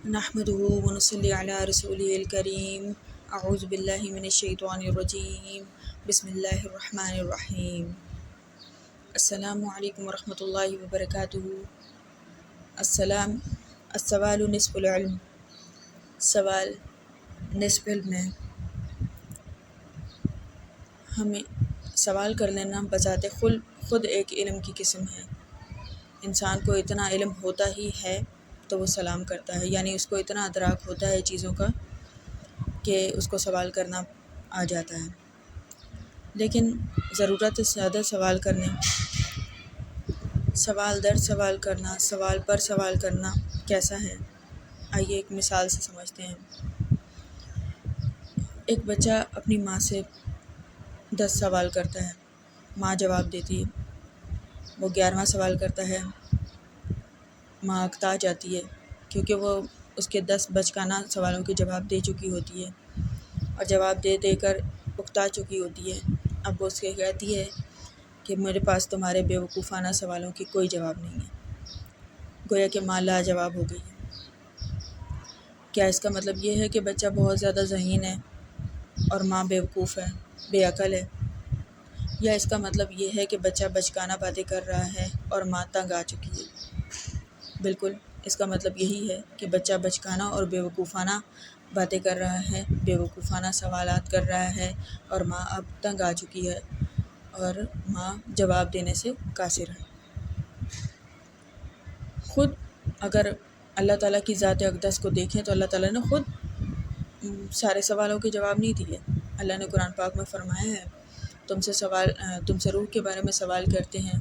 نحمده ونصلي على رسوله الكريم اعوذ باللہ من الشیطان الرجیم بسم اللہ الرحمن الرحیم السلام علیکم ورحمۃ اللہ وبرکاتہ۔ السوال نصف العلم، سوال نصف علم ہے۔ ہمیں سوال کر لینا بذات خود ایک علم کی قسم ہے۔ انسان کو اتنا علم ہوتا ہی ہے تو وہ سلام کرتا ہے، یعنی اس کو اتنا ادراک ہوتا ہے چیزوں کا کہ اس کو سوال کرنا آ جاتا ہے۔ لیکن ضرورت سے زیادہ سوال کرنے، سوال در سوال کرنا، سوال پر سوال کرنا کیسا ہے، آئیے ایک مثال سے سمجھتے ہیں۔ ایک بچہ اپنی ماں سے 10 سوال کرتا ہے، ماں جواب دیتی ہے۔ وہ 11واں سوال کرتا ہے، ماں اکتا جاتی ہے کیونکہ وہ اس کے 10 بچکانہ سوالوں کے جواب دے چکی ہوتی ہے اور جواب دے دے کر اکتا چکی ہوتی ہے۔ اب وہ اس کے کہتی ہے کہ میرے پاس تمہارے بیوقوفانہ سوالوں کی کوئی جواب نہیں ہے، گویا کہ ماں لاجواب ہو گئی ہے۔ کیا اس کا مطلب یہ ہے کہ بچہ بہت زیادہ ذہین ہے اور ماں بیوقوف ہے، بے عقل ہے؟ یا اس کا مطلب یہ ہے کہ بچہ بچکانہ باتیں کر رہا ہے اور ماں تنگ آ چکی ہے؟ بالکل، اس کا مطلب یہی ہے کہ بچہ بچکانہ اور بیوقوفانہ باتیں کر رہا ہے، بیوقوفانہ سوالات کر رہا ہے اور ماں اب تنگ آ چکی ہے اور ماں جواب دینے سے قاصر ہے۔ خود اگر اللہ تعالیٰ کی ذات اقدس کو دیکھیں تو اللہ تعالیٰ نے خود سارے سوالوں کے جواب نہیں دیے۔ اللہ نے قرآن پاک میں فرمایا ہے، تم سے روح کے بارے میں سوال کرتے ہیں،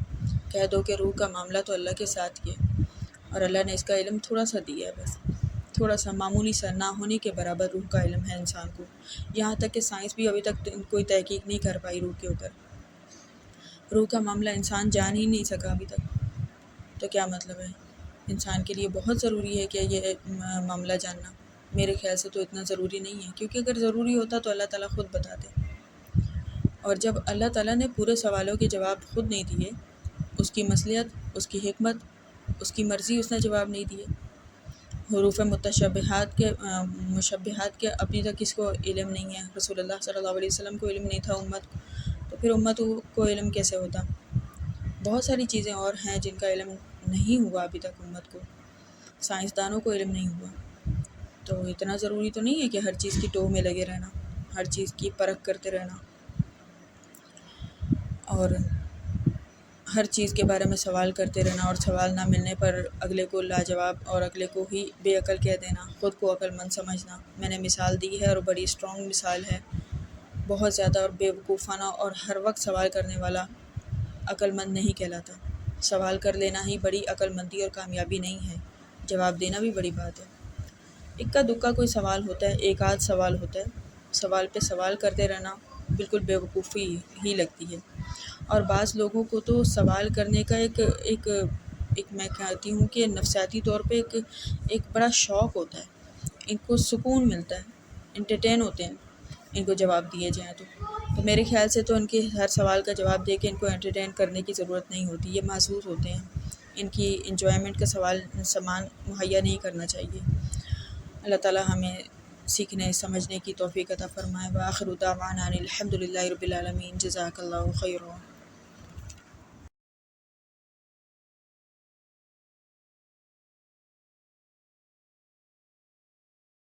کہہ دو کہ روح کا معاملہ تو اللہ کے ساتھ ہی ہے، اور اللہ نے اس کا علم تھوڑا سا دیا ہے، بس تھوڑا سا، معمولی سا، نہ ہونے کے برابر روح کا علم ہے انسان کو۔ یہاں تک کہ سائنس بھی ابھی تک کوئی تحقیق نہیں کر پائی روح کے اوپر۔ روح کا معاملہ انسان جان ہی نہیں سکا ابھی تک، تو کیا مطلب ہے؟ انسان کے لیے بہت ضروری ہے کہ یہ معاملہ جاننا۔ میرے خیال سے تو اتنا ضروری نہیں ہے، کیونکہ اگر ضروری ہوتا تو اللہ تعالیٰ خود بتاتے۔ اور جب اللہ تعالیٰ نے پورے سوالوں کے جواب خود نہیں دیے، اس کی مصلحت، اس کی حکمت، اس کی مرضی، اس نے جواب نہیں دیے۔ حروف مشبہات کے ابھی تک کس کو علم نہیں ہے؟ رسول اللہ صلی اللہ علیہ وسلم کو علم نہیں تھا امت کو، تو پھر امت کو علم کیسے ہوتا؟ بہت ساری چیزیں اور ہیں جن کا علم نہیں ہوا ابھی تک امت کو، سائنسدانوں کو علم نہیں ہوا۔ تو اتنا ضروری تو نہیں ہے کہ ہر چیز کی ٹوہ میں لگے رہنا، ہر چیز کی پرکھ کرتے رہنا اور ہر چیز کے بارے میں سوال کرتے رہنا، اور سوال نہ ملنے پر اگلے کو لاجواب اور اگلے کو ہی بے عقل کہہ دینا، خود کو عقل مند سمجھنا۔ میں نے مثال دی ہے اور بڑی اسٹرانگ مثال ہے، بہت زیادہ، اور بیوقوفانہ اور ہر وقت سوال کرنے والا عقل مند نہیں کہلاتا۔ سوال کر لینا ہی بڑی عقل مندی اور کامیابی نہیں ہے، جواب دینا بھی بڑی بات ہے۔ اکا دکا کوئی سوال ہوتا ہے، ایک آدھ سوال ہوتا ہے، سوال پہ سوال کرتے رہنا بالکل بیوقوفی ہی لگتی ہے۔ اور بعض لوگوں کو تو سوال کرنے کا ایک میں کہتی ہوں کہ نفسیاتی طور پہ ایک بڑا شوق ہوتا ہے، ان کو سکون ملتا ہے، انٹرٹین ہوتے ہیں ان کو جواب دیے جائیں تو میرے خیال سے تو ان کے ہر سوال کا جواب دے کے ان کو انٹرٹین کرنے کی ضرورت نہیں ہوتی، یہ محسوس ہوتے ہیں، ان کی انجوائمنٹ کا سامان مہیا نہیں کرنا چاہیے۔ اللہ تعالیٰ ہمیں سیکھنے سمجھنے کی توفیق عطا فرمائے۔ وآخر دعوانا الحمد للہ رب العالمین۔ جزاک اللہ خیرا۔